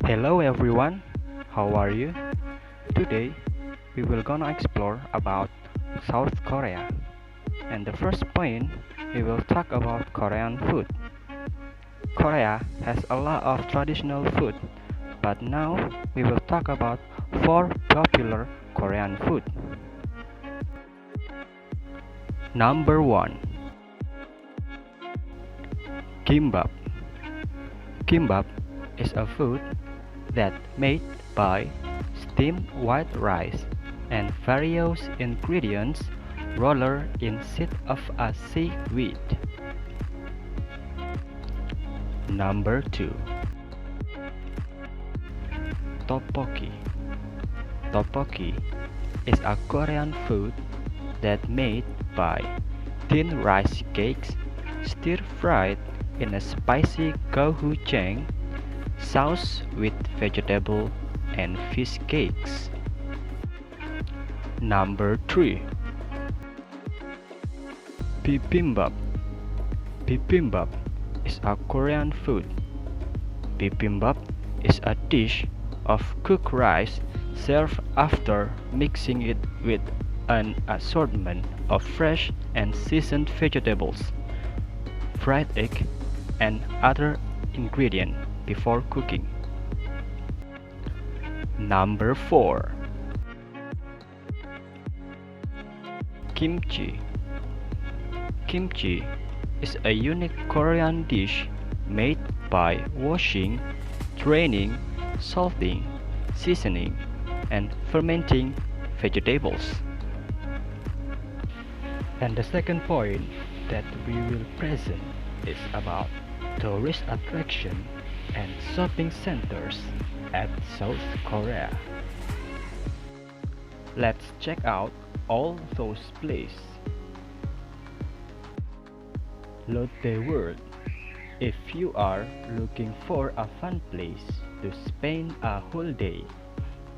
Hello everyone, how are you? Today we will gonna explore about South Korea. And the first point we will talk about Korean food. Korea has a lot of traditional food, but now we will talk about four popular Korean food. Number 1. Kimbap. Kimbap is a food that made by steamed white rice and various ingredients rolled instead of a seaweed. Number 2. Tteokbokki. Tteokbokki is a Korean food that made by thin rice cakes stir-fried in a spicy gochujang sauce with vegetable and fish cakes. Number 3. Bibimbap. Bibimbap is a Korean food. Bibimbap is a dish of cooked rice served after mixing it with an assortment of fresh and seasoned vegetables, fried egg, and other ingredients before cooking. Number 4. Kimchi. Kimchi is a unique Korean dish made by washing, draining, salting, seasoning, and fermenting vegetables. And the second point that we will present is about tourist attraction and shopping centers at South Korea. Let's check out all those places. Lotte World. If you are looking for a fun place to spend a whole day,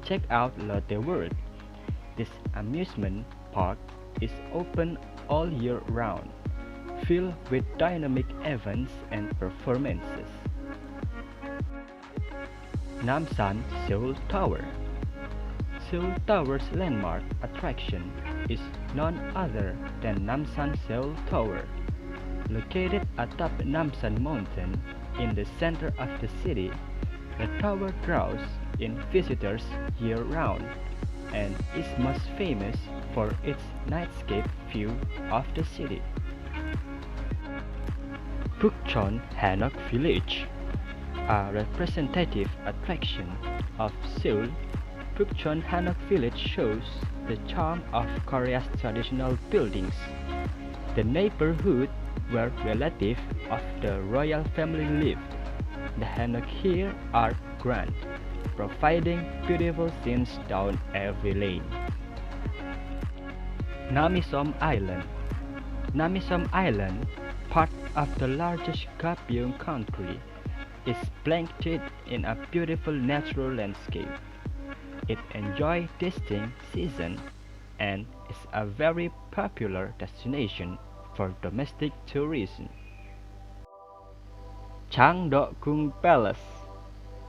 check out Lotte World. This amusement park is open all year round, filled with dynamic events and performances. Namsan Seoul Tower. Seoul Tower's landmark attraction is none other than Namsan Seoul Tower. Located atop Namsan Mountain in the center of the city, the tower draws in visitors year-round and is most famous for its nightscape view of the city. Bukchon Hanok Village. A representative attraction of Seoul, Bukchon Hanok Village shows the charm of Korea's traditional buildings. The neighborhood where relatives of the royal family lived. The Hanok here are grand, providing beautiful scenes down every lane. Namisom Island. Namisom Island, part of the largest Gapyeong country, is blanketed in a beautiful natural landscape. It enjoys distinct season and is a very popular destination for domestic tourism. Changdeokgung Palace.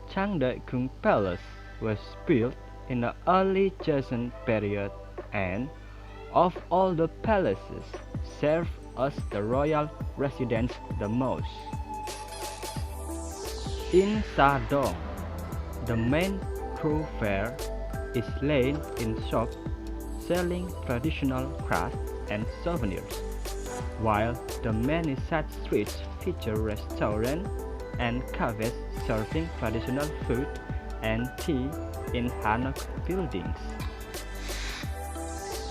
Changdeokgung Palace was built in the early Joseon period and, of all the palaces, served as the royal residence the most. In Sadong, the main thoroughfare is laid in shops selling traditional crafts and souvenirs, while the many side streets feature restaurants and cafes serving traditional food and tea in Hanok buildings.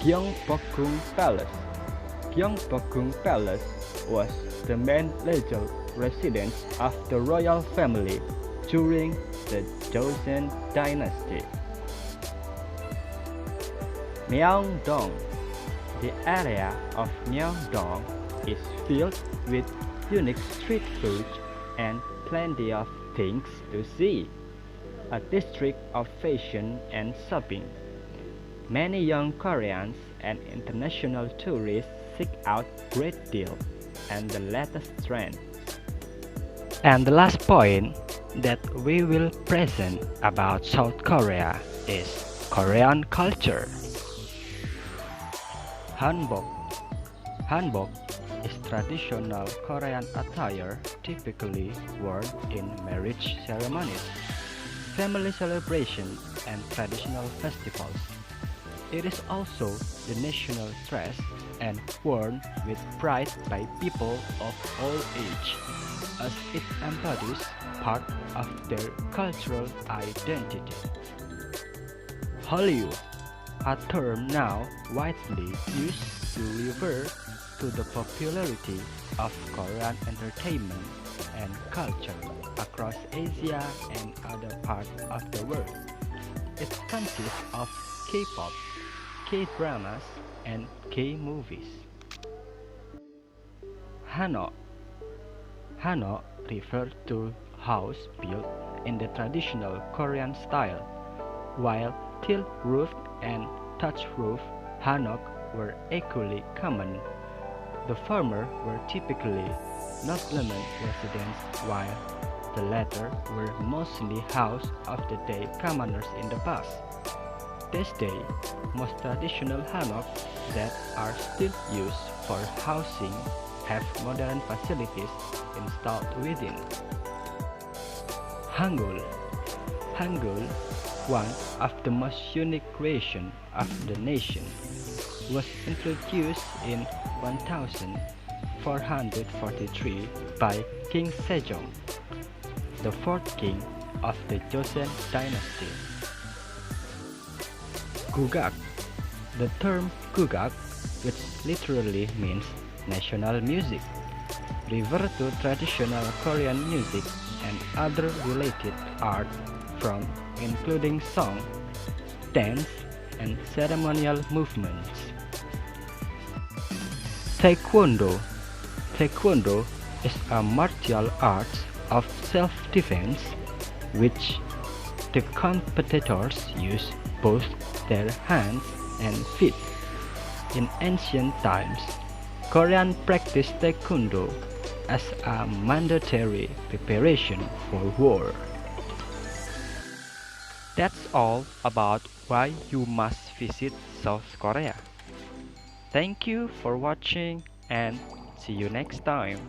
Gyeongbokgung Palace. Gyeongbokgung Palace was the main legal residence of the royal family during the Joseon dynasty. Myeongdong. The area of Myeongdong is filled with unique street food and plenty of things to see. A district of fashion and shopping. Many young Koreans and international tourists seek out great deals and the latest trends. And the last point, that we will present about South Korea is Korean culture. Hanbok. Hanbok is traditional Korean attire typically worn in marriage ceremonies, family celebrations, and traditional festivals. It is also the national dress and worn with pride by people of all age, as it embodies part of their cultural identity. Hallyu, a term now widely used to refer to the popularity of Korean entertainment and culture across Asia and other parts of the world. It consists of K-pop, K-dramas, and K-movies. Hanok. Hanok refers to house built in the traditional Korean style, while tilt-roof and thatch-roof hanok were equally common. The former were typically noblemen residents, while the latter were mostly house of the day commoners in the past. This day, most traditional hammocks that are still used for housing have modern facilities installed within. Hangul. Hangul, one of the most unique creations of the nation, was introduced in 1443 by King Sejong, the fourth king of the Joseon dynasty. Gugak. The term gugak, which literally means national music, refers to traditional Korean music and other related art from including song, dance, and ceremonial movements. Taekwondo. Taekwondo is a martial art of self-defense which the competitors use both their hands and feet. In ancient times, Koreans practiced Taekwondo as a mandatory preparation for war. That's all about why you must visit South Korea. Thank you for watching and see you next time.